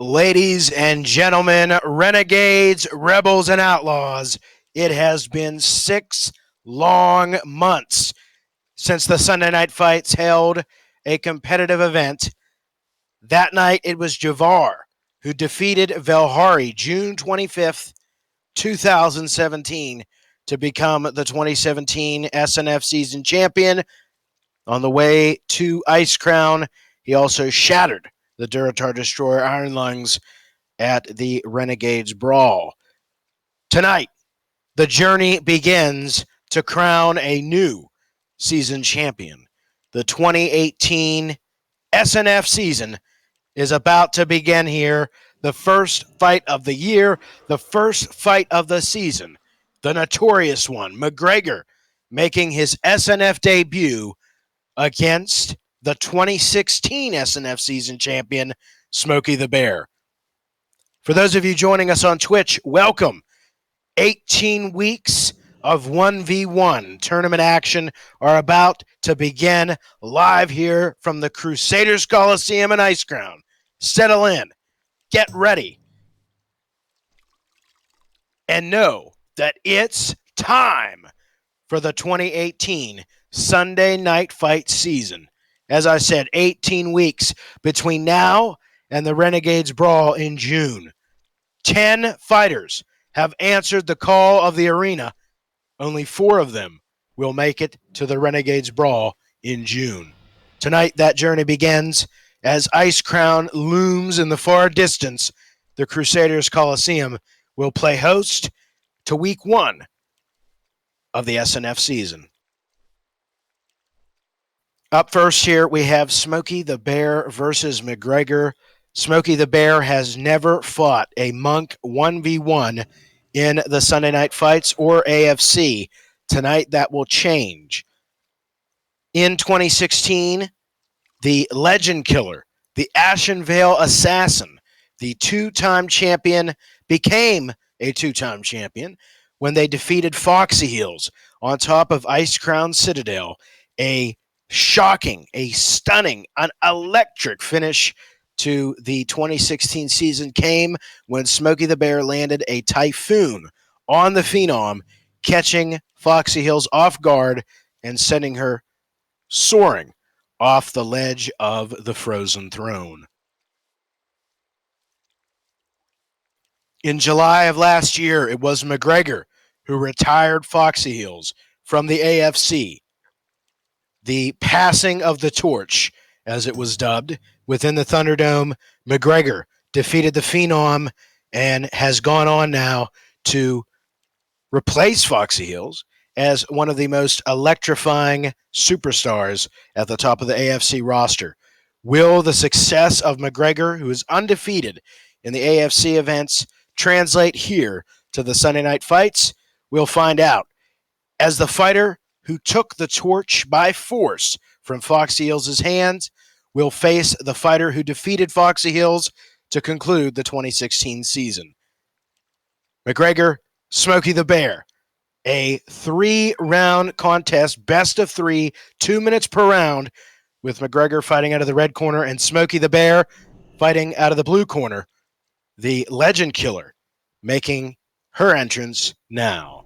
Ladies and gentlemen, renegades, rebels, and outlaws, it has been 6 long months since the Sunday night fights held a competitive event. That night, it was Javar who defeated Velhari June 25th, 2017, to become the 2017 SNF Season Champion. On the way to Ice Crown, he also shattered the Duratar Destroyer Iron Lungs at the Renegades Brawl. Tonight, the journey begins to crown a new season champion. The 2018 SNF season is about to begin here. The first fight of the year, the first fight of the season. The notorious one, McGregor, making his SNF debut against the 2016 SNF season champion, Smokythebear. For those of you joining us on Twitch, welcome. 18 weeks of 1v1 tournament action are about to begin live here from the Crusaders Coliseum and Ice Crown. Settle in, get ready, and know that it's time for the 2018 Sunday night fight season. As I said, 18 weeks between now and the Renegades Brawl in June. 10 fighters have answered the call of the arena. Only 4 of them will make it to the Renegades Brawl in June. Tonight, that journey begins as Ice Crown looms in the far distance. The Crusaders Coliseum will play host to week 1 of the SNF season. Up first here, we have Smokythebear versus McGregor. Smokythebear has never fought a Monk 1v1 in the Sunday night fights or AFC. Tonight, that will change. In 2016, the Legend Killer, the Ashen Veil Assassin, the 2-time champion, became a 2-time champion when they defeated Foxy Hills on top of Ice Crown Citadel. A shocking, a stunning, an electric finish to the 2016 season came when Smokythebear landed a typhoon on the Phenom, catching Foxy Hills off guard and sending her soaring off the ledge of the Frozen Throne. In July of last year, it was McGregor who retired Foxy Hills from the AFC. The passing of the torch, as it was dubbed, within the Thunderdome. McGregor defeated the Phenom and has gone on now to replace Foxy Hills as one of the most electrifying superstars at the top of the AFC roster. Will the success of McGregor, who is undefeated in the AFC events, translate here to the Sunday night fights? We'll find out. As the fighter who took the torch by force from Foxy Hills' hands will face the fighter who defeated Foxy Hills to conclude the 2016 season. McGregor, Smokythebear, a 3-round contest, best of 3, 2 minutes per round, with McGregor fighting out of the red corner and Smokythebear fighting out of the blue corner. The Legend Killer making her entrance now.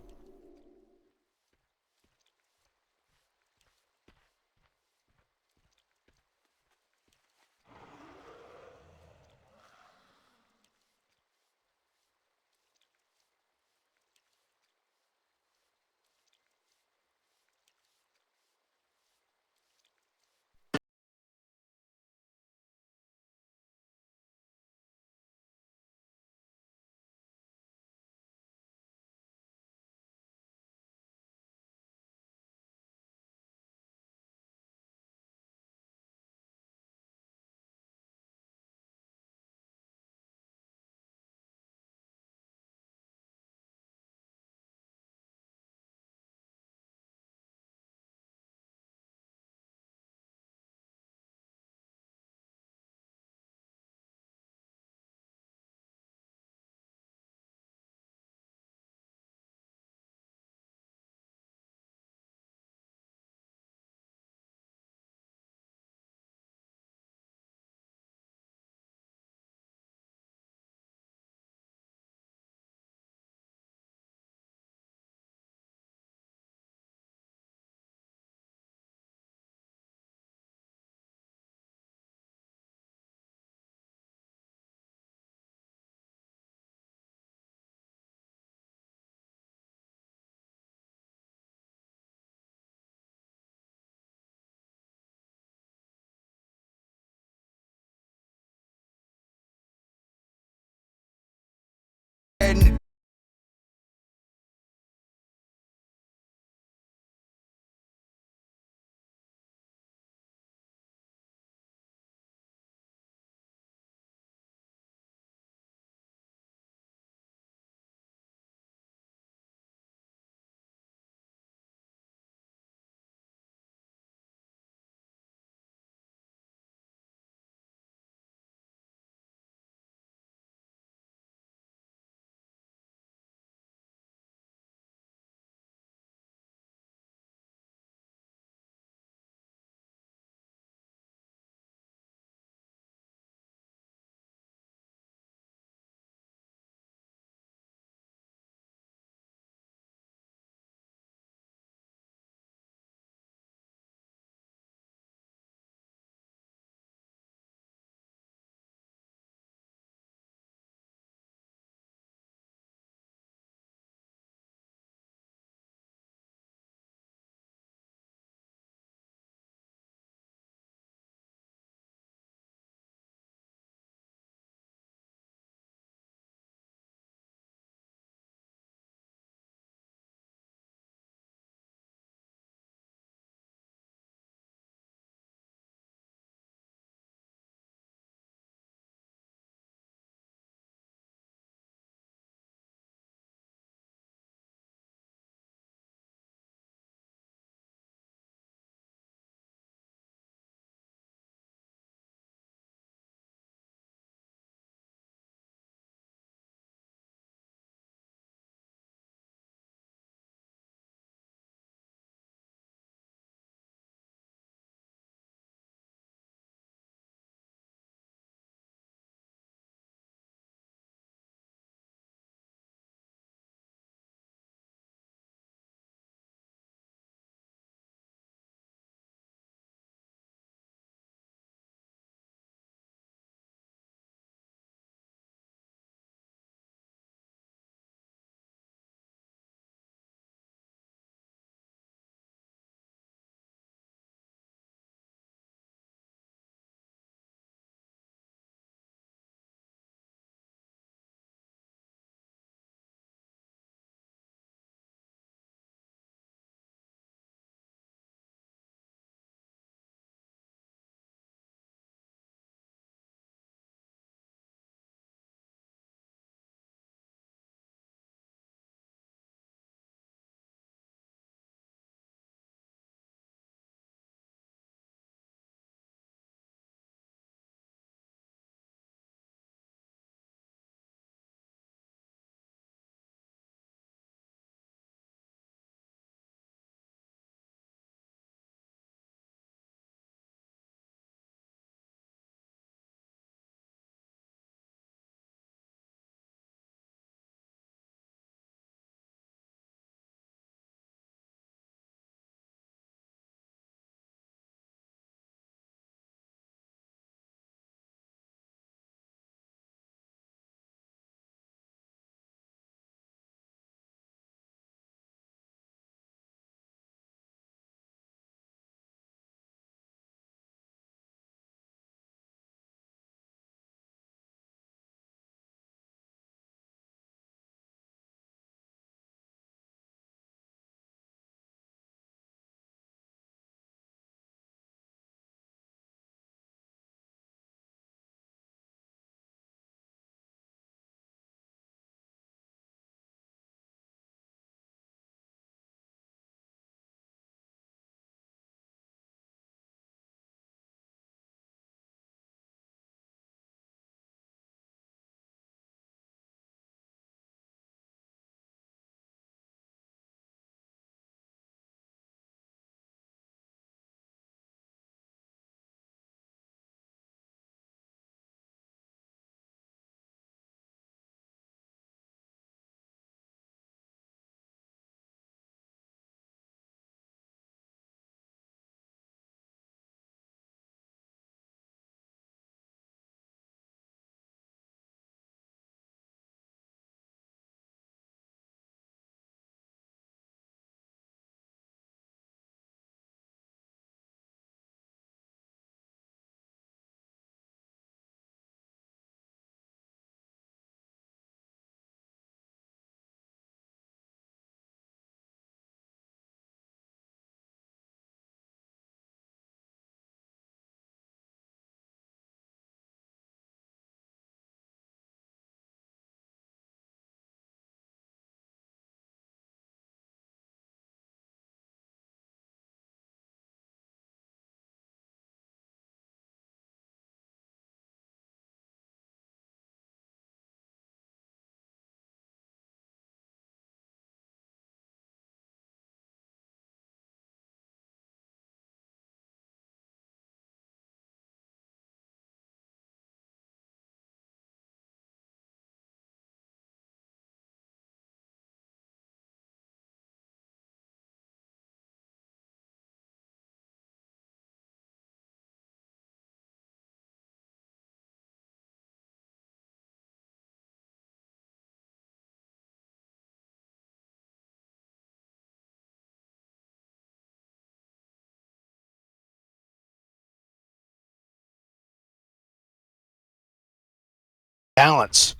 Balance,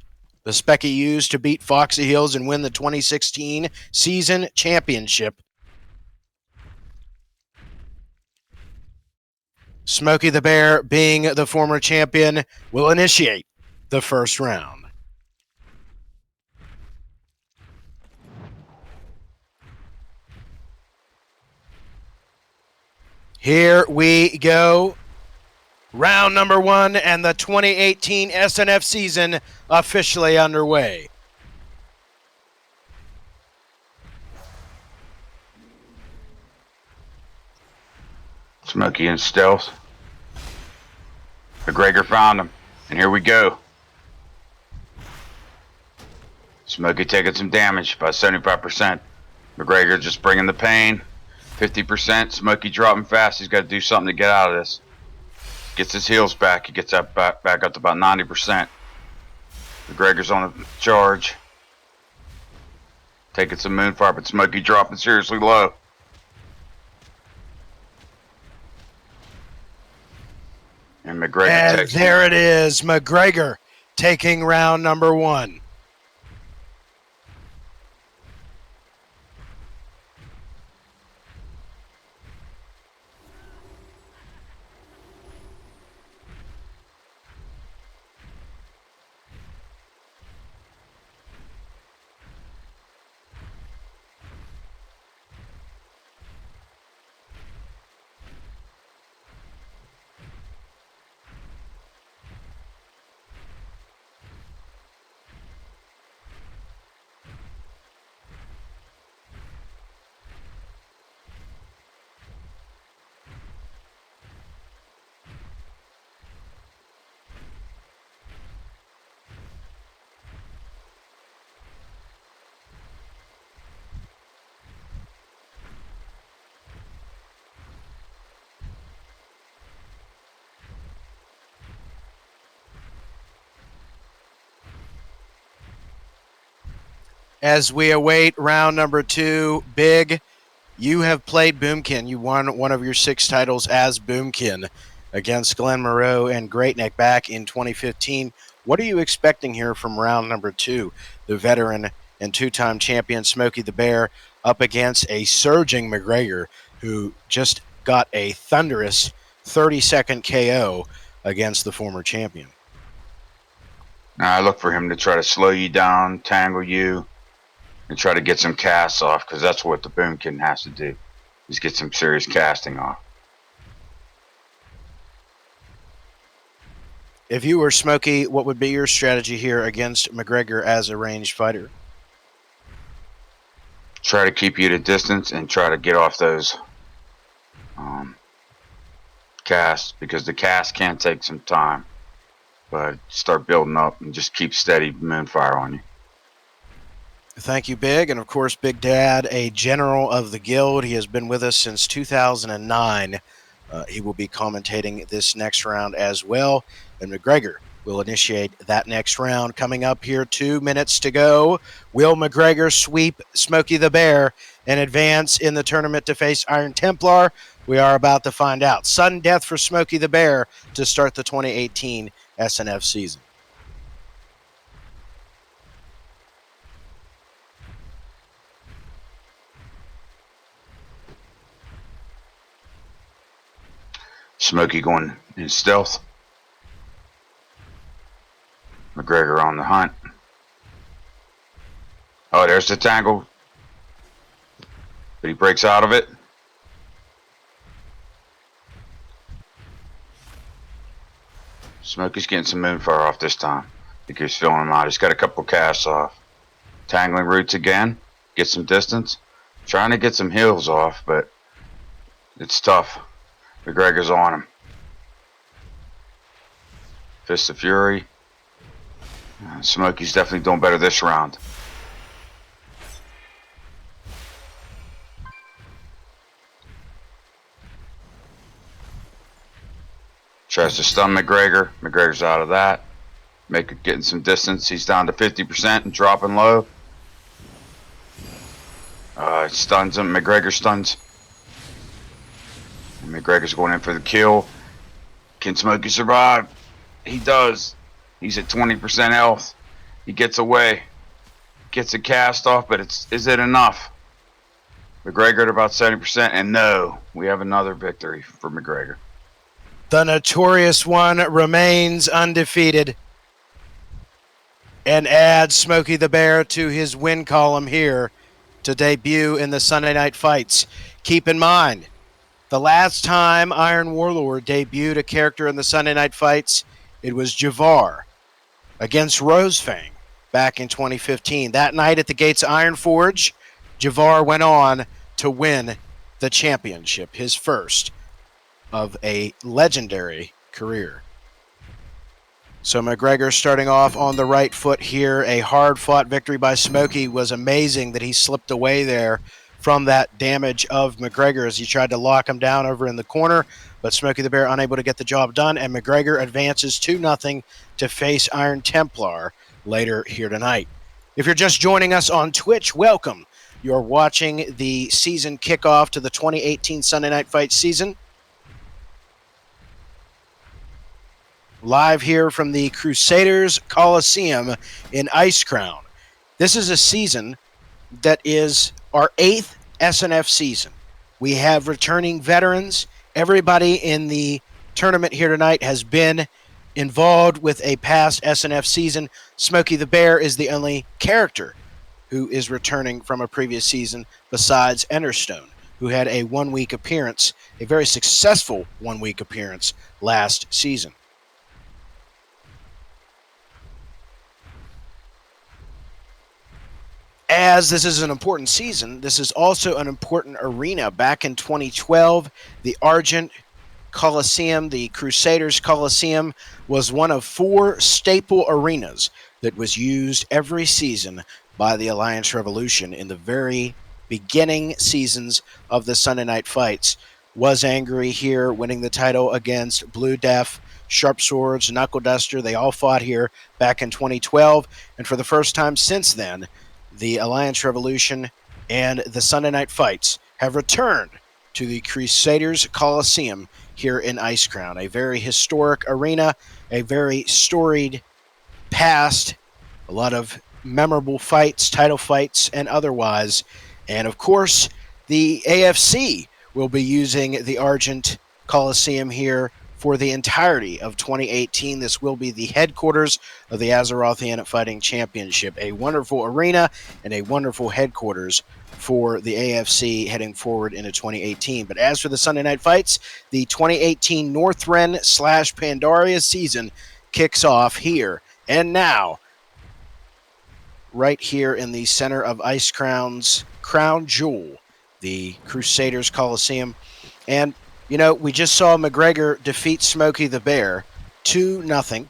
the spec he used to beat Foxy Hills and win the 2016 season championship. Smoky the Bear, being the former champion, will initiate the first round. Here we go. Round number 1 and the 2018 SNF season officially underway. Smoky in stealth. McGregor found him, and here we go. Smoky taking some damage, about 75%. McGregor just bringing the pain, 50%. Smoky dropping fast. He's got to do something to get out of this. Gets his heals back. He gets up back up to about 90%. McGregor's on a charge. Taking some moonfire, but Smoky dropping seriously low. And McGregor takes there it is, McGregor taking round number 1. As we await round number 2, Big, you have played Boomkin. You won one of your 6 titles as Boomkin against Glen Moreau and Great Neck back in 2015. What are you expecting here from round number 2? The veteran and 2-time champion Smoky the Bear up against a surging McGregor who just got a thunderous 30-second KO against the former champion. Now I look for him to try to slow you down, tangle you, and try to get some casts off, because that's what the Boomkin has to do, is get some serious casting off. If you were Smoky, what would be your strategy here against McGregor as a ranged fighter? Try to keep you at a distance and try to get off those casts, because the cast can take some time, but start building up and just keep steady moonfire on you. Thank you, Big. And of course, Big Dad, a general of the guild. He has been with us since 2009. He will be commentating this next round as well. And McGregor will initiate that next round. Coming up here, 2 minutes to go. Will McGregor sweep Smoky the Bear and advance in the tournament to face Irontemplar? We are about to find out. Sudden death for Smoky the Bear to start the 2018 SNF season. Smoky going in stealth. McGregor on the hunt. Oh, there's the tangle. But he breaks out of it. Smoky's getting some moonfire off this time. I think he's filling him out. He's got a couple casts off. Tangling roots again. Get some distance. Trying to get some heals off, but it's tough. McGregor's on him. Fist of Fury. Smoky's definitely doing better this round. Tries to stun McGregor. McGregor's out of that. Getting some distance. He's down to 50% and dropping low. Stuns him. McGregor stuns. And McGregor's going in for the kill. Can Smoky survive? He does. He's at 20% health. He gets away. Gets a cast off, but is it enough? McGregor at about 70%, and no, we have another victory for McGregor. The notorious one remains undefeated and adds Smokey the Bear to his win column here to debut in the Sunday Night Fights. Keep in mind, the last time Iron Warlord debuted a character in the Sunday Night Fights, it was Javar against Rosefang back in 2015. That night at the Gates Iron Forge, Javar went on to win the championship, his first of a legendary career. So McGregor starting off on the right foot here. A hard-fought victory by Smokey. Was amazing that he slipped away there from that damage of McGregor as he tried to lock him down over in the corner, but Smokey the Bear unable to get the job done, and McGregor advances 2-0 to face Irontemplar later here tonight. If you're just joining us on Twitch, welcome. You're watching the season kickoff to the 2018 Sunday Night Fight season. Live here from the Crusaders Coliseum in Ice Crown. This is a season that is our 8th SNF season. We have returning veterans. Everybody in the tournament here tonight has been involved with a past SNF season. Smokey the Bear is the only character who is returning from a previous season besides Enderstone, who had a 1-week appearance, a very successful 1-week appearance last season. As this is an important season, this is also an important arena. Back in 2012, the Argent Coliseum, the Crusaders Coliseum, was one of 4 staple arenas that was used every season by the Alliance Revolution in the very beginning seasons of the Sunday Night Fights. Was Angry here, winning the title against Blue Death, Sharp Swords, Knuckle Duster. They all fought here back in 2012, and for the first time since then, the Alliance Revolution and the Sunday Night Fights have returned to the Crusaders Coliseum here in Ice Crown. A very historic arena, a very storied past, a lot of memorable fights, title fights, and otherwise. And of course, the AFC will be using the Argent Coliseum here for the entirety of 2018. This will be the headquarters of the Azerothian Fighting Championship. A wonderful arena and a wonderful headquarters for the AFC heading forward into 2018. But as for the Sunday Night Fights, the 2018 Northrend/Pandaria season kicks off here and now, right here in the center of Ice Crown's crown jewel, the Crusaders Coliseum. And you know, we just saw McGregor defeat Smokey the Bear 2-0.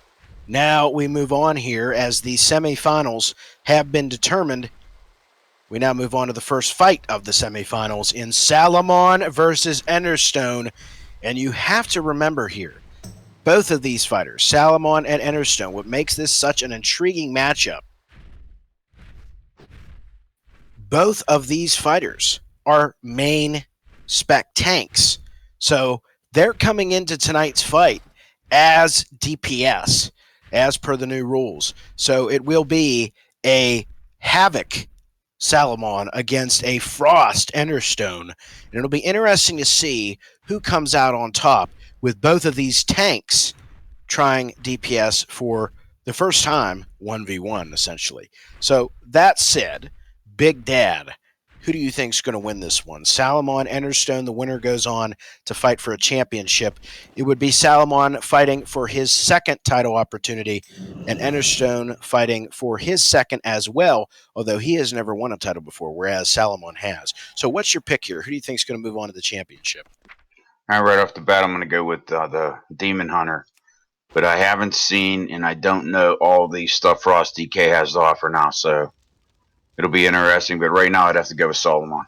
Now we move on here as the semifinals have been determined. We now move on to the first fight of the semifinals in Salamon versus Enderstone. And you have to remember here, both of these fighters, Salamon and Enderstone, what makes this such an intriguing matchup, both of these fighters are main spec tanks. So they're coming into tonight's fight as DPS, as per the new rules. So it will be a Havoc Salamon against a Frost Enderstone. And it'll be interesting to see who comes out on top with both of these tanks trying DPS for the first time 1v1, essentially. So that said, Big Dad, who do you think is going to win this one? Salamon, Enderstone, the winner goes on to fight for a championship. It would be Salamon fighting for his second title opportunity and Enderstone fighting for his second as well, although he has never won a title before, whereas Salamon has. So what's your pick here? Who do you think is going to move on to the championship? All right, right off the bat, I'm going to go with the Demon Hunter. But I haven't seen and I don't know all the stuff Frost DK has to offer now, so it'll be interesting. But right now, I'd have to go with Salamon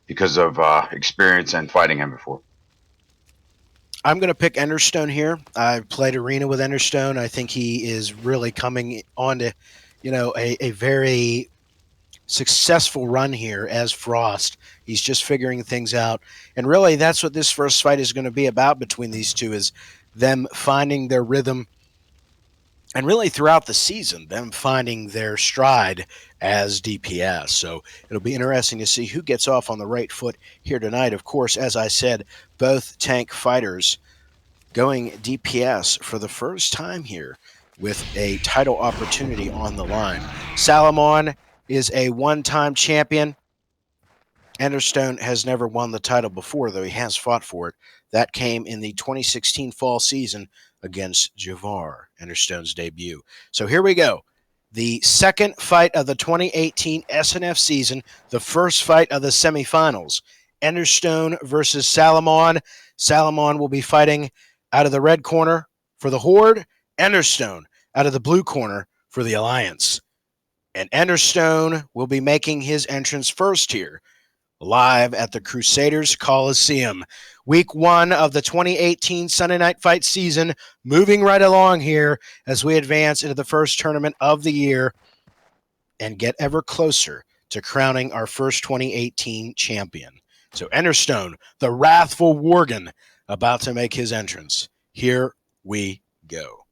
because of experience and fighting him before. I'm going to pick Enderstone here. I've played Arena with Enderstone. I think he is really coming on to, a very successful run here as Frost. He's just figuring things out. And really, that's what this first fight is going to be about between these two, is them finding their rhythm and really throughout the season, them finding their stride as DPS. So it'll be interesting to see who gets off on the right foot here tonight. Of course, as I said, both tank fighters going DPS for the first time here with a title opportunity on the line. Salamon is a one-time champion. Enderstone has never won the title before, though he has fought for it. That came in the 2016 fall season against Javar, Enderstone's debut. So here we go. The second fight of the 2018 SNF season, the first fight of the semifinals. Enderstone versus Salamon. Salamon will be fighting out of the red corner for the Horde. Enderstone out of the blue corner for the Alliance. And Enderstone will be making his entrance first here, live at the Crusaders Coliseum. Week 1 of the 2018 Sunday Night Fight season, moving right along here as we advance into the first tournament of the year and get ever closer to crowning our first 2018 champion. So Enderstone, the wrathful Worgen, about to make his entrance. Here we go.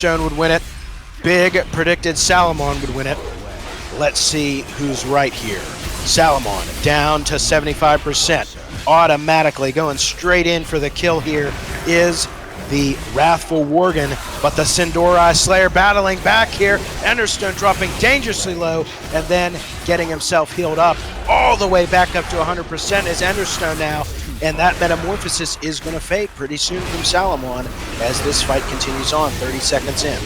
Enderstone would win it. Big predicted Salamon would win it. Let's see who's right here. Salamon down to 75%. Automatically going straight in for the kill here is the Wrathful Worgen, but the Sindori Slayer battling back here. Enderstone dropping dangerously low and then getting himself healed up all the way back up to 100% is Enderstone now, and that metamorphosis is going to fade pretty soon from Salamon as this fight continues on, 30 seconds in.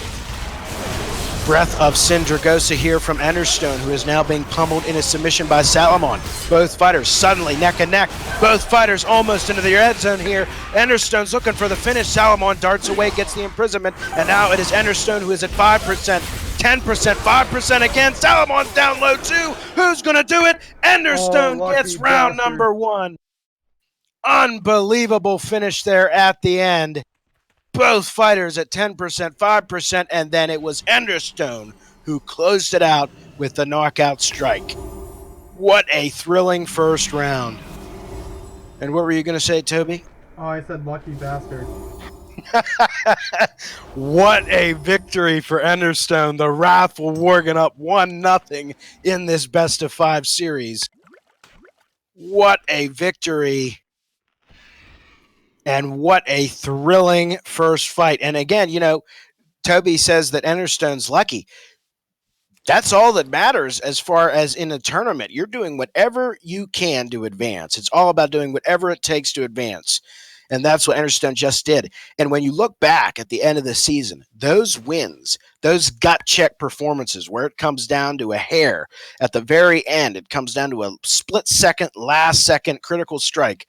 Breath of Syndragosa here from Enderstone, who is now being pummeled in a submission by Salamon. Both fighters suddenly neck and neck. Both fighters almost into the red zone here. Enderstone's looking for the finish. Salamon darts away, gets the imprisonment, and now it is Enderstone who is at 5%, 10%, 5% again. Salamon's down low too. Who's going to do it? Enderstone gets round number 1. Unbelievable finish there at the end. Both fighters at 10%, 5%, and then it was Enderstone who closed it out with the knockout strike. What a thrilling first round. And what were you going to say, Toby? Oh, I said lucky bastard. What a victory for Enderstone. The Wrathful Worgen up 1-0 in this best-of-5 series. What a victory. And what a thrilling first fight. And again, you know, Toby says that Enderstone's lucky. That's all that matters as far as in a tournament. You're doing whatever you can to advance. It's all about doing whatever it takes to advance. And that's what Enderstone just did. And when you look back at the end of the season, those wins, those gut check performances where it comes down to a hair, at the very end, it comes down to a split second, last second critical strike.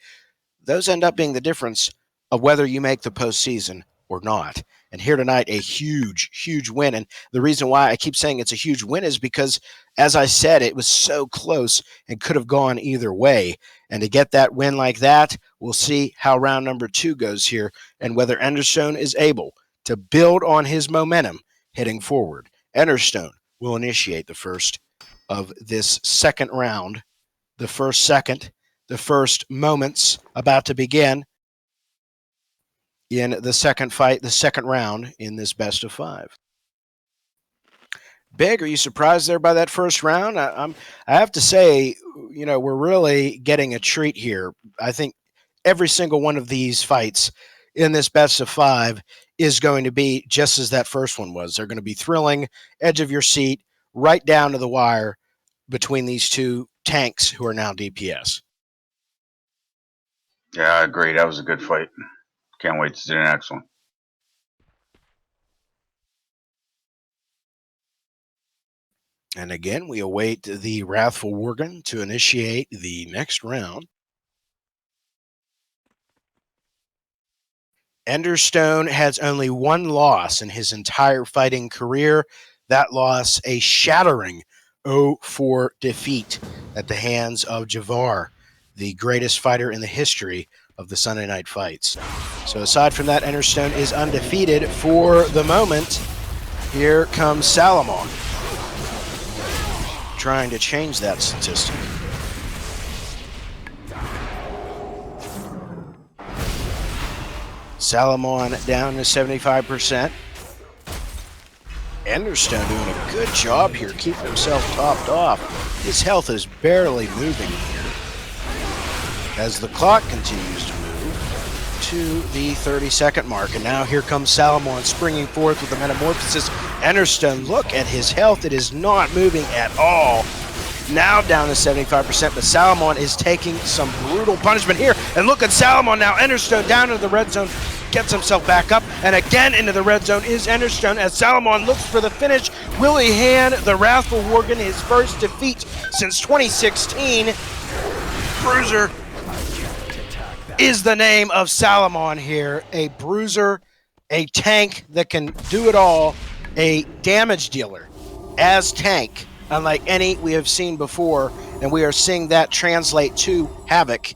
Those end up being the difference of whether you make the postseason or not. And here tonight, a huge, huge win. And the reason why I keep saying it's a huge win is because, as I said, it was so close and could have gone either way. And to get that win like that, we'll see how round number 2 goes here and whether Enderstone is able to build on his momentum heading forward. Enderstone will initiate the first of this second round, the first second. The first moments about to begin in the second fight, the second round in this best of 5. Big, are you surprised there by that first round? I have to say, you know, we're really getting a treat here. I think every single one of these fights in this best of 5 is going to be just as that first one was. They're going to be thrilling, edge of your seat, right down to the wire between these two tanks who are now DPS. Yeah, I agree. That was a good fight. Can't wait to see the next one. And again, we await the Wrathful Worgen to initiate the next round. Enderstone has only one loss in his entire fighting career. That loss, a shattering 0-4 defeat at the hands of Javar, the greatest fighter in the history of the Sunday Night Fights. So aside from that, Enderstone is undefeated for the moment. Here comes Salamon, trying to change that statistic. Salamon down to 75%. Enderstone doing a good job here, keeping himself topped off. His health is barely moving here as the clock continues to move to the 30-second mark. And now here comes Salamon springing forth with the metamorphosis. Enderstone, look at his health. It is not moving at all. Now down to 75%, but Salamon is taking some brutal punishment here. And look at Salamon now. Enderstone down into the red zone, gets himself back up, and again into the red zone is Enderstone as Salamon looks for the finish. Will he hand the Wrathful Worgen his first defeat since 2016? Bruiser is the name of Salamon here. A bruiser, a tank that can do it all, a damage dealer as tank, unlike any we have seen before, and we are seeing that translate to Havoc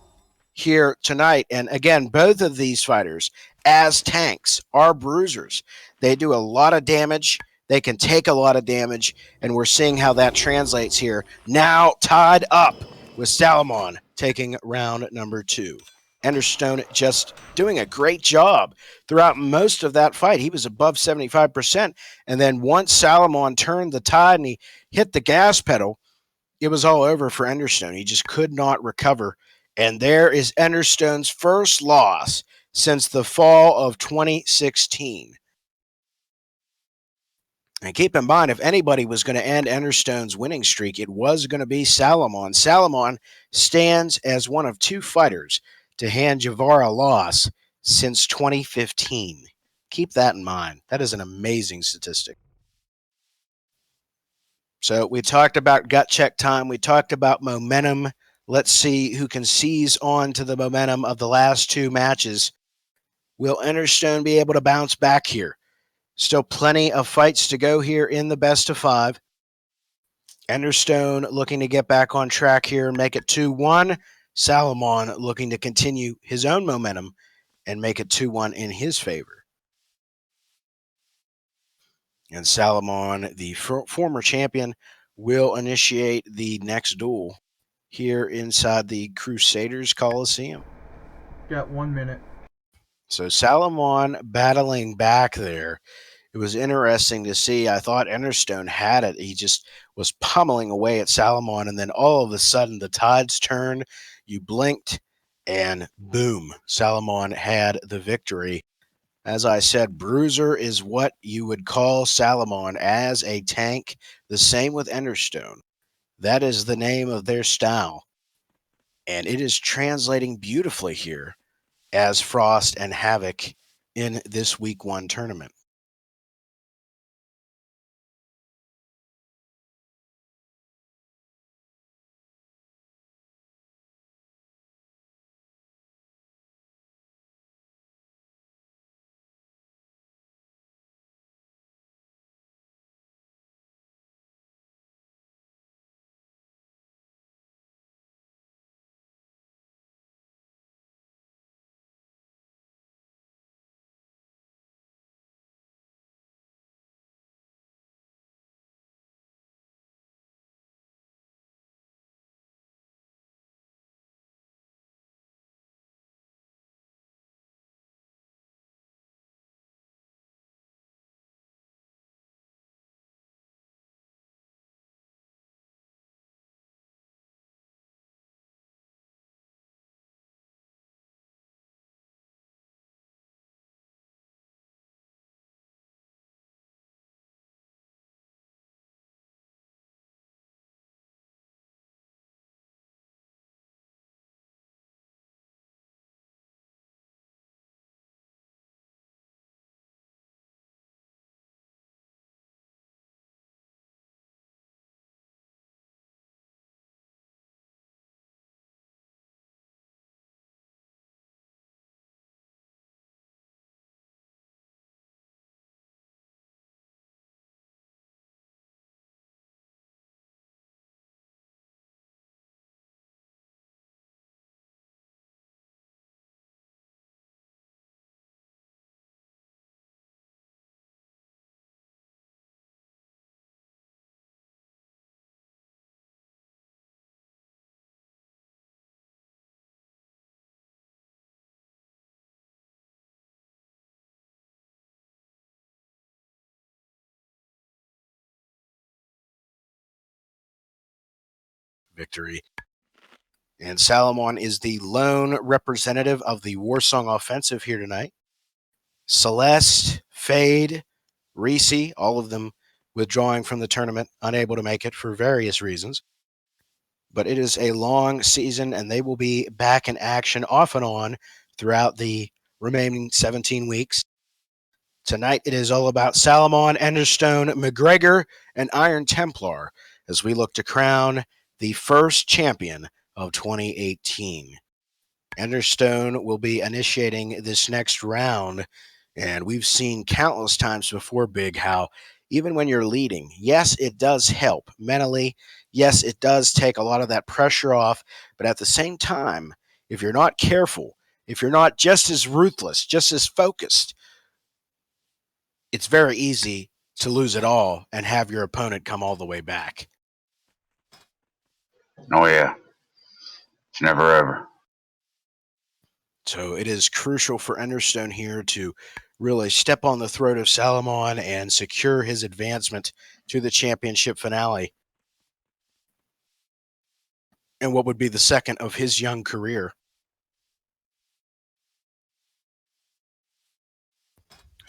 here tonight. And again, both of these fighters as tanks are bruisers. They do a lot of damage. They can take a lot of damage, and we're seeing how that translates here. Now tied up with Salamon taking round number 2. Enderstone just doing a great job throughout most of that fight. He was above 75%. And then once Salamon turned the tide and he hit the gas pedal, it was all over for Enderstone. He just could not recover. And there is Enderstone's first loss since the fall of 2016. And keep in mind, if anybody was going to end Enderstone's winning streak, it was going to be Salamon. Salamon stands as one of two fighters to hand Javar a loss since 2015. Keep that in mind. That is an amazing statistic. So we talked about gut check time. We talked about momentum. Let's see who can seize on to the momentum of the last two matches. Will Enderstone be able to bounce back here? Still plenty of fights to go here in the best of five. Enderstone looking to get back on track here and make it 2-1. Salamon looking to continue his own momentum and make it 2-1 in his favor. And Salamon, the former champion, will initiate the next duel here inside the Crusaders Coliseum. Got 1 minute. So Salamon battling back there. It was interesting to see. I thought Enderstone had it. He just was pummeling away at Salamon, and then all of a sudden the tides turned. You blinked, and boom, Salamon had the victory. As I said, Bruiser is what you would call Salamon as a tank. The same with Enderstone. That is the name of their style. And it is translating beautifully here as Frost and Havoc in this Week 1 tournament. Victory. And Salamon is the lone representative of the Warsong offensive here tonight. Celeste, Fade, Reese, all of them withdrawing from the tournament, unable to make it for various reasons. But it is a long season, and they will be back in action off and on throughout the remaining 17 weeks. Tonight, it is all about Salamon, Enderstone, McGregor, and Irontemplar as we look to crown the first champion of 2018. Enderstone will be initiating this next round, and we've seen countless times before, Big, how even when you're leading, yes, it does help mentally. Yes, it does take a lot of that pressure off, but at the same time, if you're not careful, if you're not just as ruthless, just as focused, it's very easy to lose it all and have your opponent come all the way back. Oh, yeah. It's never ever. So it is crucial for Enderstone here to really step on the throat of Salamon and secure his advancement to the championship finale. And what would be the second of his young career.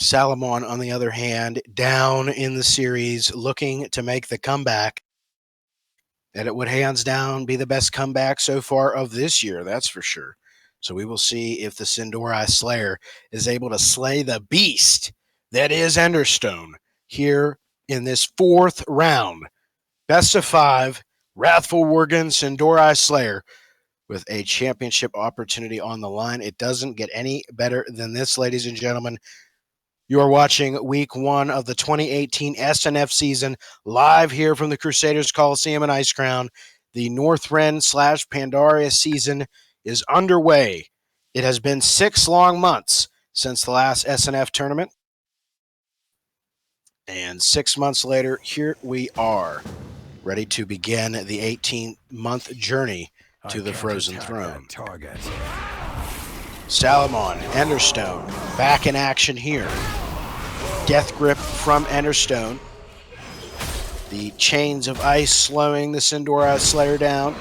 Salamon, on the other hand, down in the series, looking to make the comeback. And it would hands down be the best comeback so far of this year, that's for sure. So we will see if the Sindori Slayer is able to slay the beast that is Enderstone here in this fourth round. Best of 5, Wrathful Worgen, Sindori Slayer with a championship opportunity on the line. It doesn't get any better than this, ladies and gentlemen. You are watching week 1 of the 2018 SNF season live here from the Crusaders Coliseum in Icecrown. The Northrend / Pandaria season is underway. It has been 6 long months since the last SNF tournament. And 6 months later, here we are, ready to begin the 18-month journey to the Frozen Throne. Salamon, Enderstone, back in action here. Death Grip from Enderstone. The chains of ice slowing the Sindori Slayer down.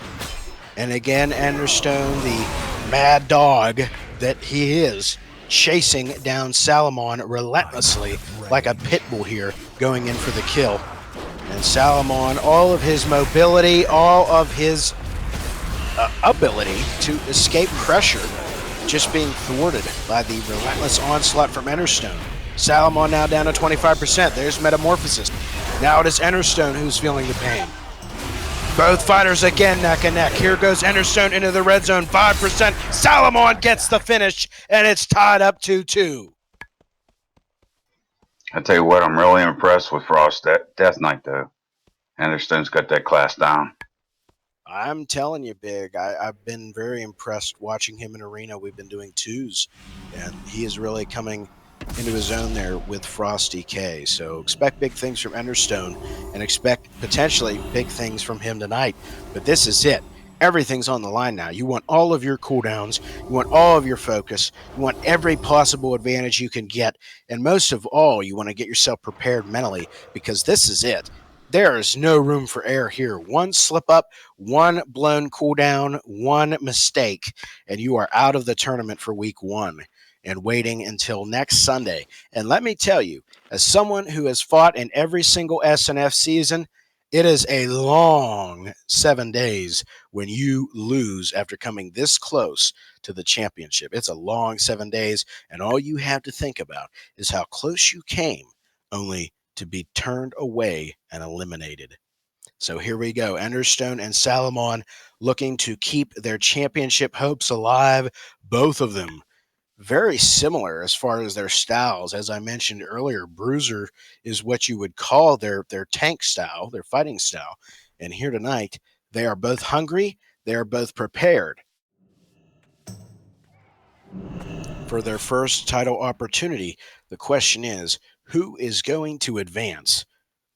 And again, Enderstone, the mad dog that he is, chasing down Salamon relentlessly like a pit bull here, going in for the kill. And Salamon, all of his mobility, all of his ability to escape pressure, just being thwarted by the relentless onslaught from Enderstone. Salamon now down to 25%. There's Metamorphosis. Now it is Enderstone who's feeling the pain. Both fighters again neck and neck. Here goes Enderstone into the red zone, 5%. Salamon gets the finish, and it's tied up 2-2. I tell you what, I'm really impressed with Frost Death Knight, though. Enderstone's got that class down. I'm telling you, Big, I've been very impressed watching him in Arena. We've been doing 2s, and he is really coming into his own there with Frosty K. So expect big things from Enderstone and expect potentially big things from him tonight. But this is it. Everything's on the line now. You want all of your cooldowns. You want all of your focus. You want every possible advantage you can get. And most of all, you want to get yourself prepared mentally, because this is it. There is no room for error here. One slip up, one blown cooldown, one mistake, and you are out of the tournament for week 1 and waiting until next Sunday. And let me tell you, as someone who has fought in every single SNF season, it is a long 7 days when you lose after coming this close to the championship. It's a long 7 days, and all you have to think about is how close you came, only to be turned away and eliminated. So here we go. Enderstone and Salamon looking to keep their championship hopes alive. Both of them very similar as far as their styles. As I mentioned earlier, Bruiser is what you would call their tank style, their fighting style. And here tonight, they are both hungry. They are both prepared for their first title opportunity. The question is, who is going to advance?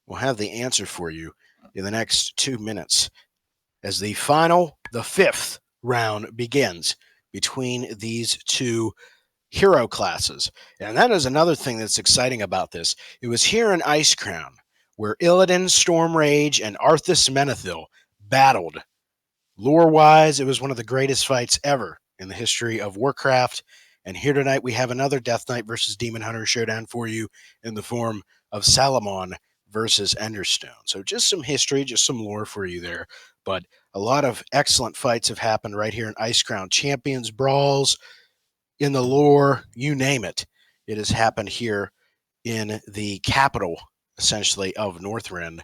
We'll have the answer for you in the next 2 minutes as the 5th round begins between these two hero classes. And that is another thing that's exciting about this. It was here in Icecrown where Illidan, Stormrage, and Arthas Menethil battled. Lore-wise, it was one of the greatest fights ever in the history of Warcraft. And here tonight, we have another Death Knight versus Demon Hunter showdown for you in the form of Salamon versus Enderstone. So just some history, just some lore for you there. But a lot of excellent fights have happened right here in Icecrown. Champions, brawls, in the lore, you name it. It has happened here in the capital, essentially, of Northrend.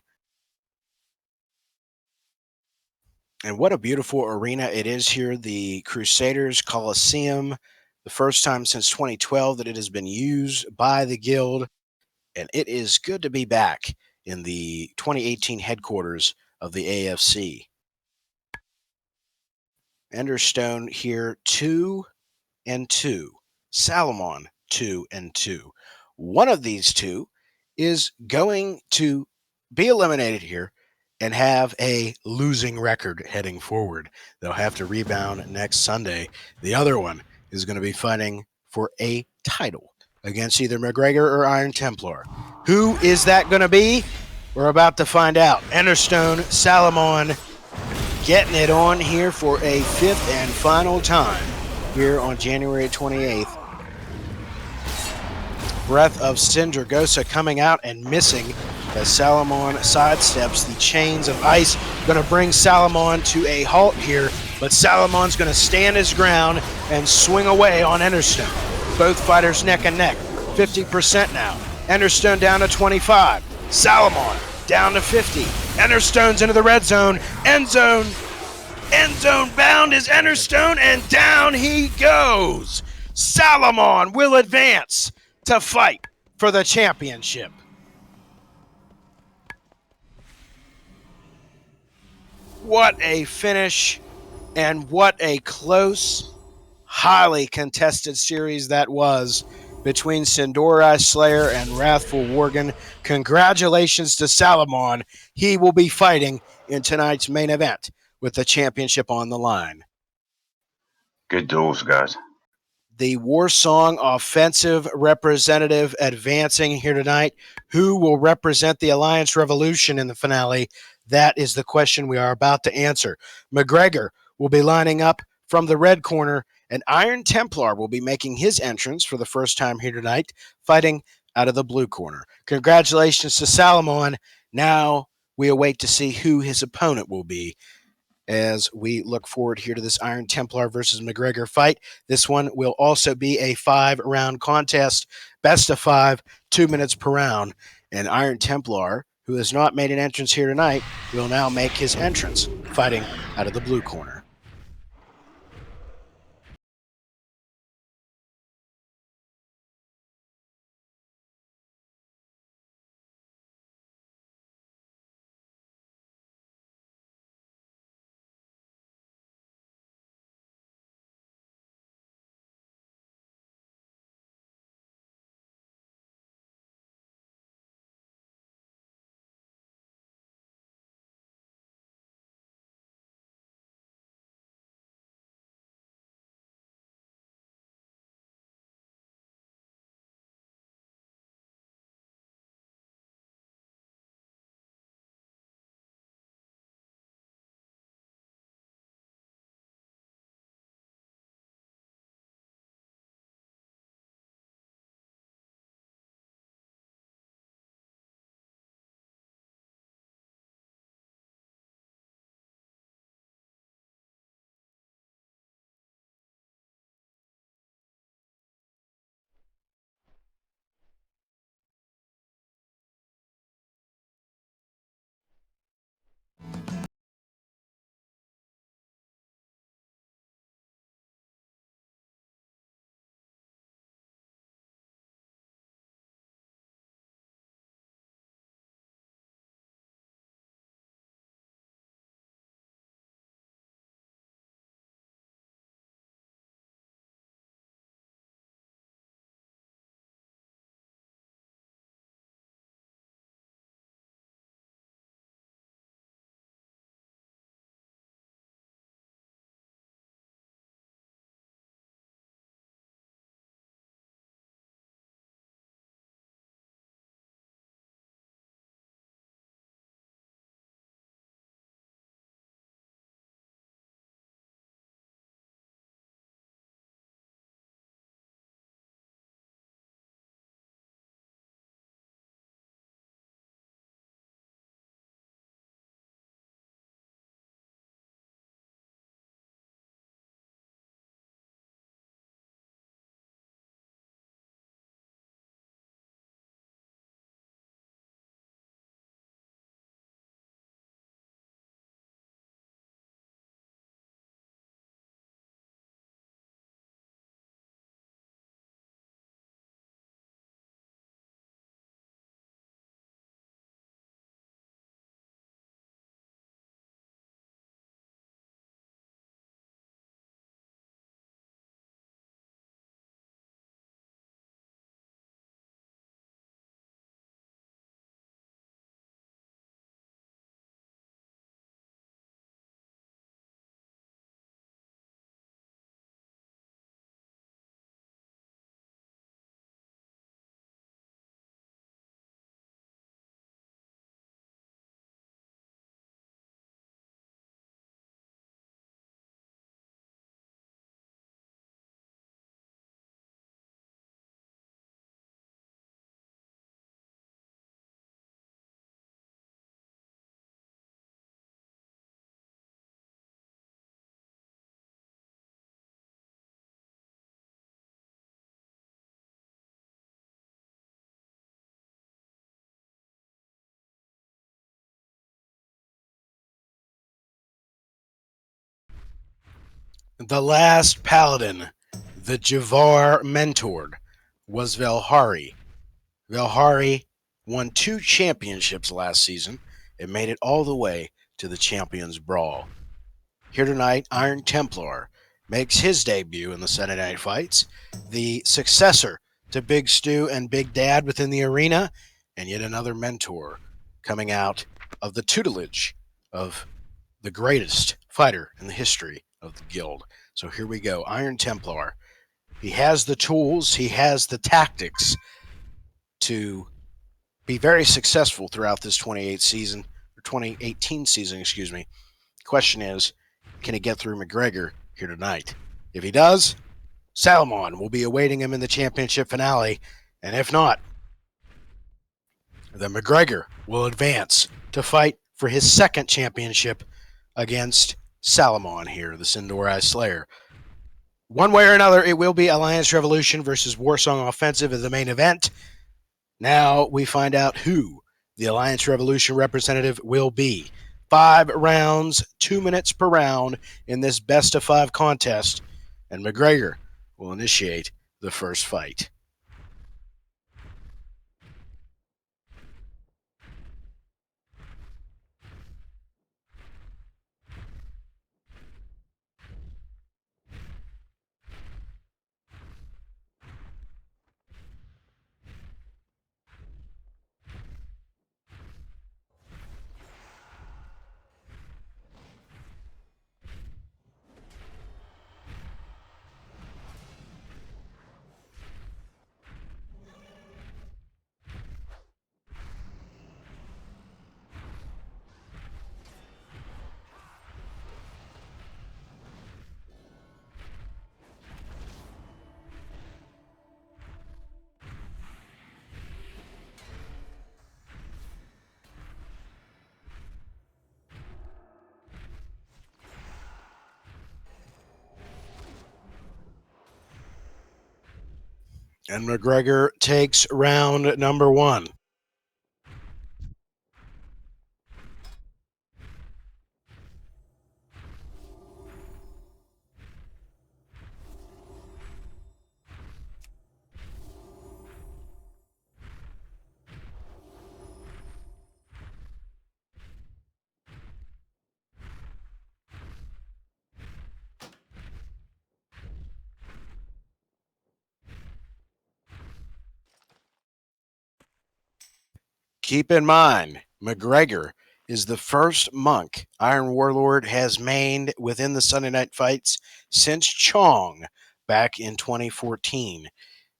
And what a beautiful arena it is here, the Crusaders Coliseum. The first time since 2012 that it has been used by the guild. And it is good to be back in the 2018 headquarters of the AFC. Enderstone here 2-2. Salamon 2-2. One of these two is going to be eliminated here and have a losing record heading forward. They'll have to rebound next Sunday. The other one is going to be fighting for a title against either McGregor or Irontemplar. Who is that going to be? We're about to find out. Enderstone, Salamon getting it on here for a fifth and final time here on January 28th. Breath of Syndragosa coming out and missing as Salamon sidesteps the chains of ice. Going to bring Salamon to a halt here, but Salamon's going to stand his ground and swing away on Enderstone. Both fighters neck and neck. 50% now. Enderstone down to 25. Salamon down to 50. Enderstone's into the red zone. End zone bound is Enderstone, and down he goes. Salamon will advance to fight for the championship. What a finish, and what a close, highly contested series that was between Sindorai Slayer and Wrathful Worgen. Congratulations to Salamon. He will be fighting in tonight's main event with the championship on the line. Good duels, guys. The Warsong offensive representative advancing here tonight. Who will represent the Alliance Revolution in the finale? That is the question we are about to answer. McGregor will be lining up from the red corner, and Irontemplar will be making his entrance for the first time here tonight, fighting out of the blue corner. Congratulations to Salamon. Now we await to see who his opponent will be, as we look forward here to this Irontemplar versus McGregor fight. This one will also be a 5-round contest, best of 5, 2 minutes per round. And Irontemplar, who has not made an entrance here tonight, will now make his entrance, fighting out of the blue corner. The last paladin the Javar mentored was Velhari. Velhari won 2 championships last season and made it all the way to the Champions Brawl. Here tonight, Irontemplar makes his debut in the Sunday Night Fights, the successor to Big Stu and Big Dad within the arena, and yet another mentor coming out of the tutelage of the greatest fighter in the history of the guild. So here we go, Irontemplar. He has the tools, he has the tactics to be very successful throughout this 2018 season, excuse me. Question is, can he get through McGregor here tonight? If he does, Salamon will be awaiting him in the championship finale, and if not, then McGregor will advance to fight for his second championship against Salamon here, the Sindori Slayer. One way or another, it will be Alliance Revolution versus Warsong Offensive as the main event. Now we find out who the Alliance Revolution representative will be. 5 rounds, 2 minutes per round in this best-of-5 contest, and McGregor will initiate the first fight. And McGregor takes round number 1. Keep in mind, McGregor is the first monk Iron Warlord has mained within the Sunday Night Fights since Chong back in 2014.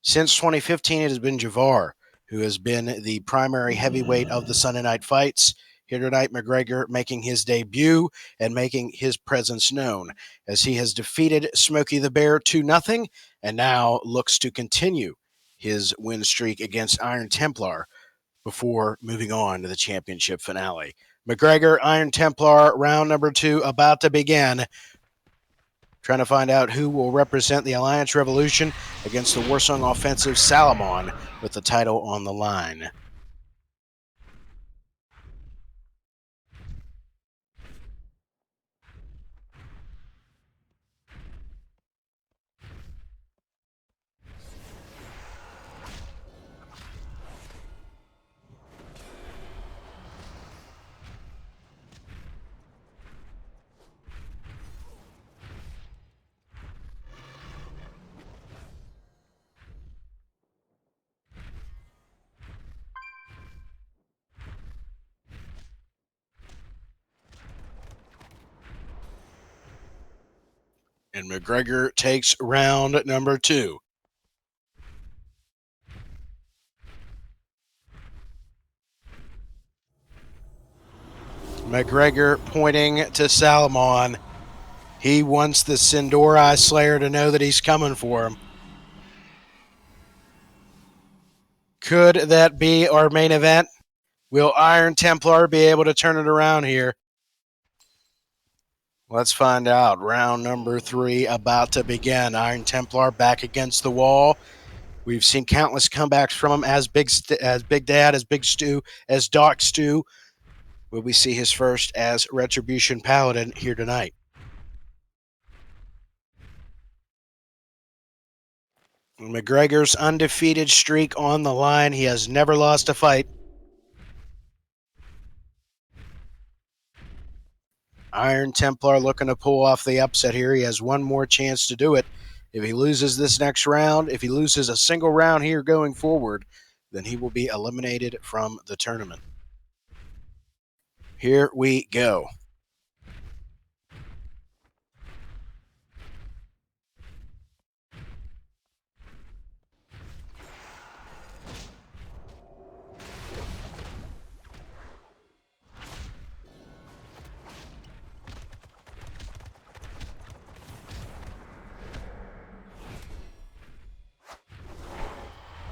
Since 2015, it has been Javar who has been the primary heavyweight of the Sunday Night Fights. Here tonight, McGregor making his debut and making his presence known as he has defeated Smokythebear 2-0 and now looks to continue his win streak against Irontemplar before moving on to the championship finale. McGregor, Irontemplar, round number 2 about to begin. Trying to find out who will represent the Alliance Revolution against the Warsong Offensive Salamon with the title on the line. And McGregor takes round number 2. McGregor pointing to Salamon. He wants the Sindori Slayer to know that he's coming for him. Could that be our main event? Will Irontemplar be able to turn it around here? Let's find out. Round number 3 about to begin. Irontemplar back against the wall. We've seen countless comebacks from him as Big Dad, as Big Stu, as Doc Stu. Will we see his first as Retribution Paladin here tonight? McGregor's undefeated streak on the line. He has never lost a fight. Irontemplar looking to pull off the upset here. He has one more chance to do it. If he loses this next round, if he loses a single round here going forward, then he will be eliminated from the tournament. Here we go.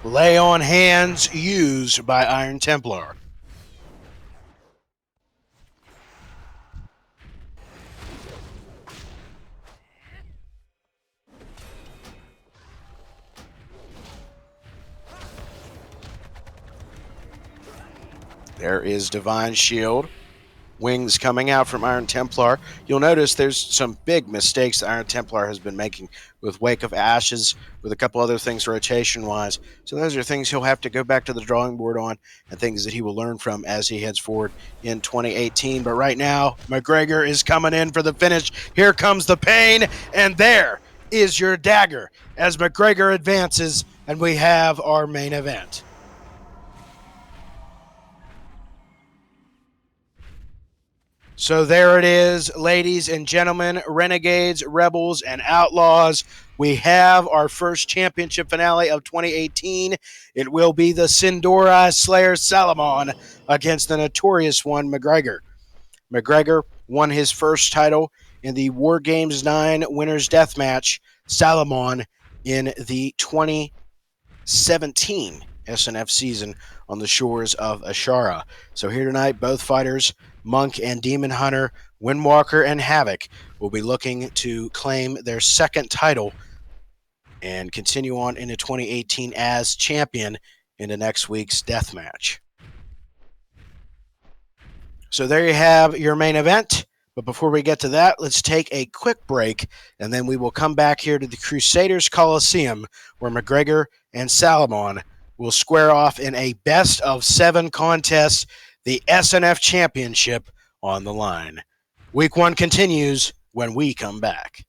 Lay on hands used by Irontemplar. There is Divine Shield. Wings coming out from Irontemplar. You'll notice there's some big mistakes that Irontemplar has been making with Wake of Ashes, with a couple other things rotation-wise. So those are things he'll have to go back to the drawing board on and things that he will learn from as he heads forward in 2018. But right now, McGregor is coming in for the finish. Here comes the pain, and there is your dagger as McGregor advances, and we have our main event. So there it is, ladies and gentlemen, Renegades, Rebels, and Outlaws. We have our first championship finale of 2018. It will be the Sindora Slayer Salamon against the notorious one, McGregor. McGregor won his first title in the War Games 9 Winners Deathmatch, Salamon, in the 2017 SNF season on the shores of Ashara. So here tonight, both fighters, Monk and Demon Hunter, Windwalker and Havoc, will be looking to claim their second title and continue on into 2018 as champion into next week's death match. So there you have your main event. But before we get to that, let's take a quick break, and then we will come back here to the Crusaders Coliseum, where McGregor and Salamon will square off in a best-of-7 contest, the SNF Championship on the line. Week 1 continues when we come back.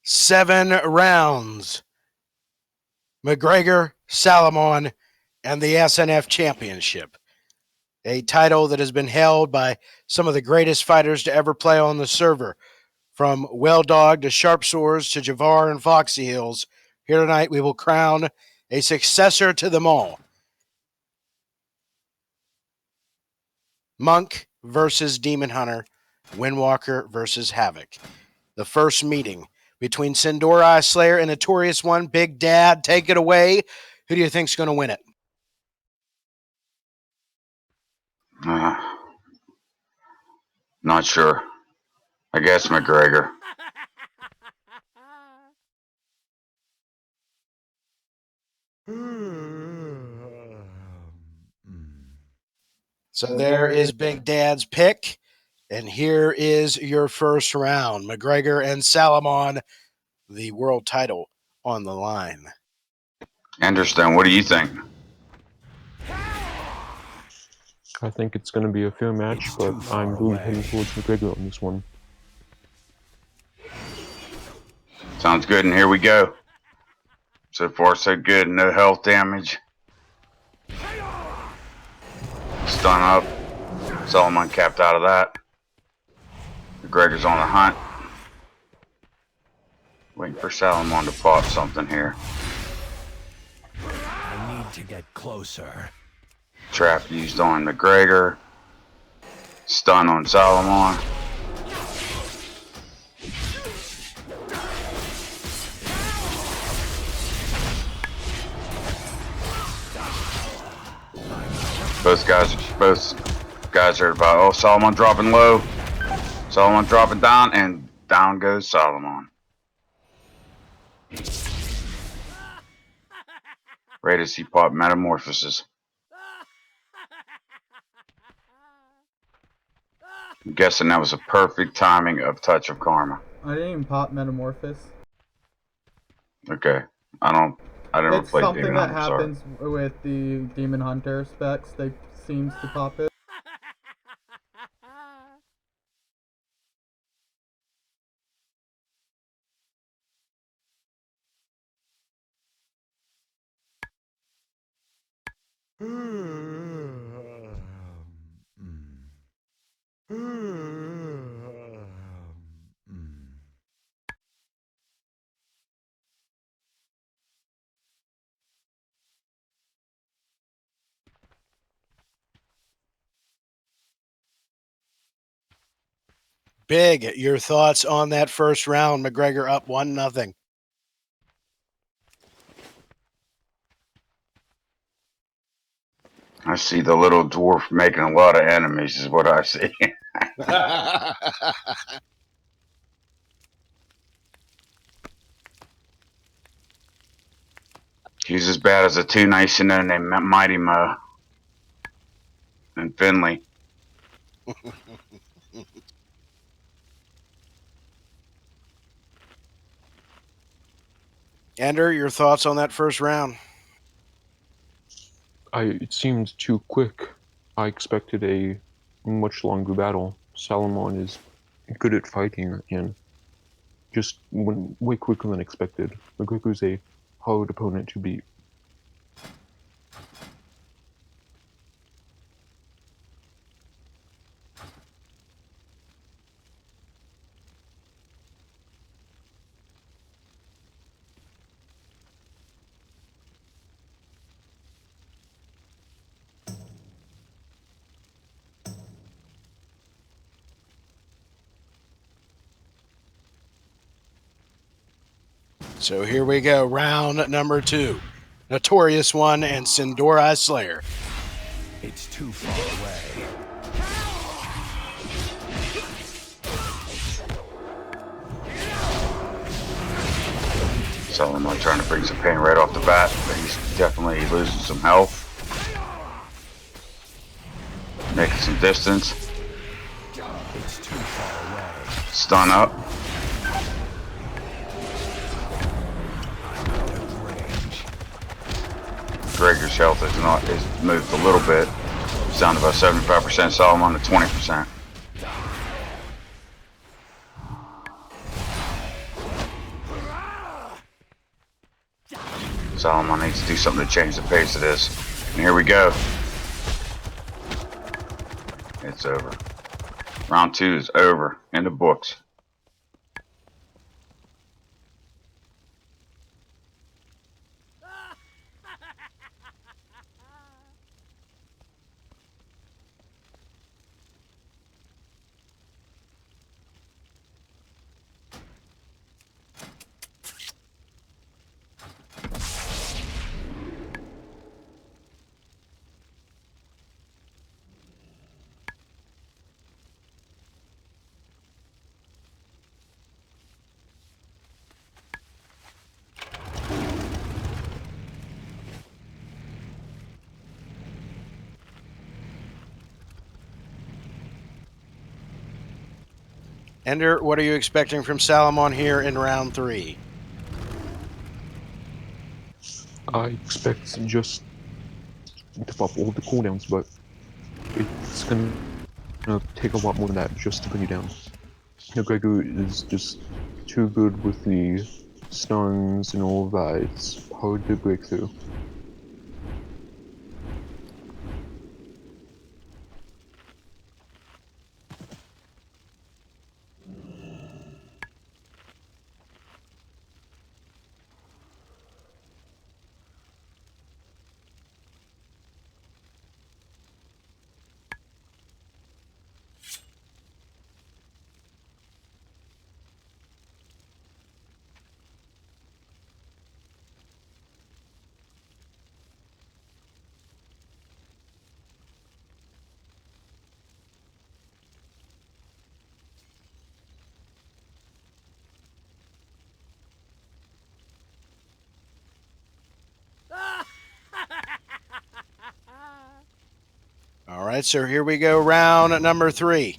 7 rounds. McGregor, Salamon, and the SNF Championship. A title that has been held by some of the greatest fighters to ever play on the server. From Well Dog to Sharp Swords to Javar and Foxy Hills. Here tonight we will crown a successor to them all. Monk versus Demon Hunter. Windwalker versus Havoc. The first meeting between Sindora Slayer and Notorious One. Big Dad, take it away. Who do you think's going to win it? Not sure. I guess McGregor. So there is Big Dad's pick. And here is your first round. McGregor and Salamon, the world title on the line. Enderstone, what do you think? I think it's going to be a fair match, but I'm really heading towards McGregor on this one. Sounds good, and here we go. So far, so good. No health damage. Stun up. Salamon capped out of that. McGregor's on the hunt. Waiting for Salamon to pop something here. I need to get closer. Trap used on McGregor. Stun on Salamon. Both guys are about, oh, Salamon dropping low. Salamon dropping down, and down goes Salamon. Ready to see pop metamorphosis. I'm guessing that was a perfect timing of Touch of Karma. I didn't even pop Metamorphosis. Okay. I never It's played something Demon that Hunter, sorry. happens with the Demon Hunter specs. They seems to pop it. Big, your thoughts on that first round? McGregor up 1-0. I see the little dwarf making a lot of enemies is what I see. He's as bad as a two nice and named Mighty Mo and Finley. Ender, your thoughts on that first round? It seemed too quick. I expected a much longer battle. Salamon is good at fighting and just went way quicker than expected. McGregor's a hard opponent to beat. So here we go, round number 2. Notorious One and Sindora Slayer. It's too far away. Salamon trying to bring some pain right off the bat, but he's definitely losing some health. Making some distance. It's too far away. Stun up. Gregor's health is moved a little bit. It's down to about 75%. Salamon to 20%. Salamon needs to do something to change the pace of this. And here we go. It's over. Round 2 is over. In the books. Ender, what are you expecting from Salamon here in round 3? I expect just to pop all the cooldowns, but it's gonna take a lot more than that just to bring you down. McGregor is just too good with the stuns and all of that. It's hard to break through. All right, so here we go, round number 3.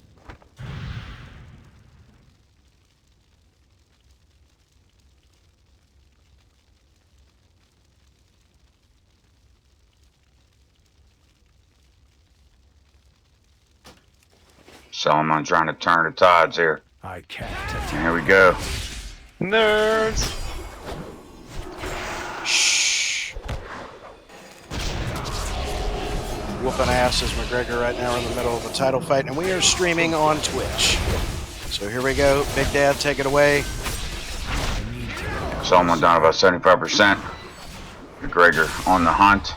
Salamon trying to turn the tides here. I can't And attack. here we go. Nerds! Shh. Whooping ass is McGregor right now in the middle of a title fight, and we are streaming on Twitch. So here we go. Big Dad, take it away. Salamon down about 75%. McGregor on the hunt.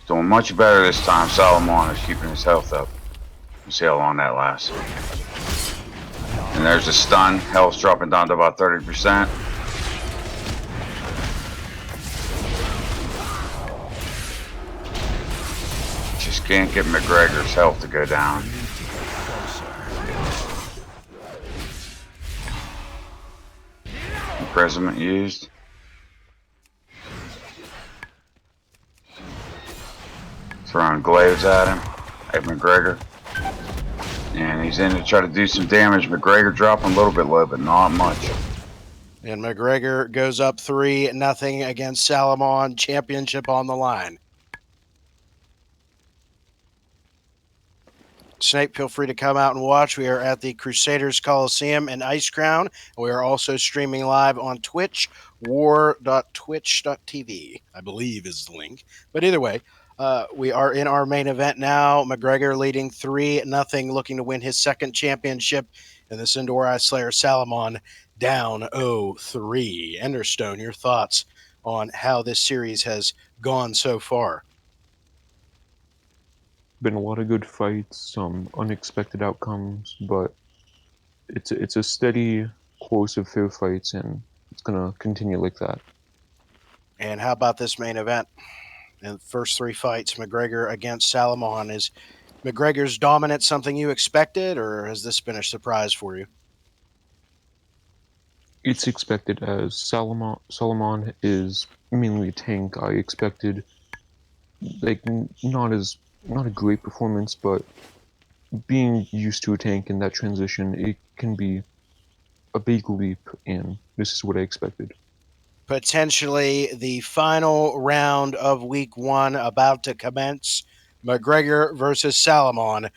Doing much better this time. Salamon is keeping his health up. We'll see how long that lasts. And there's a stun. Health's dropping down to about 30%. Just can't get McGregor's health to go down. Imprisonment used. Throwing glaives at him. At McGregor. And he's in to try to do some damage. McGregor dropping a little bit low, but not much. And McGregor goes up 3-0 against Salamon. Championship on the line. Snape, feel free to come out and watch. We are at the Crusaders Coliseum in Ice Crown. And we are also streaming live on Twitch, war.twitch.tv, I believe is the link. But either way, we are in our main event now. McGregor leading 3-0, looking to win his second championship. And this Indoor Eye Slayer Salamon down 0-3. Enderstone, your thoughts on how this series has gone so far? Been a lot of good fights, some unexpected outcomes, but it's a steady course of fair fights, and it's gonna continue like that. And how about this main event? In the first 3 fights, McGregor against Salamon. Is McGregor's dominance something you expected, or has this been a surprise for you? It's expected, as Salamon is mainly a tank. I expected like not a great performance, but being used to a tank in that transition, it can be a big leap, and this is what I expected. Potentially the final round of week 1 about to commence. McGregor versus Salamon.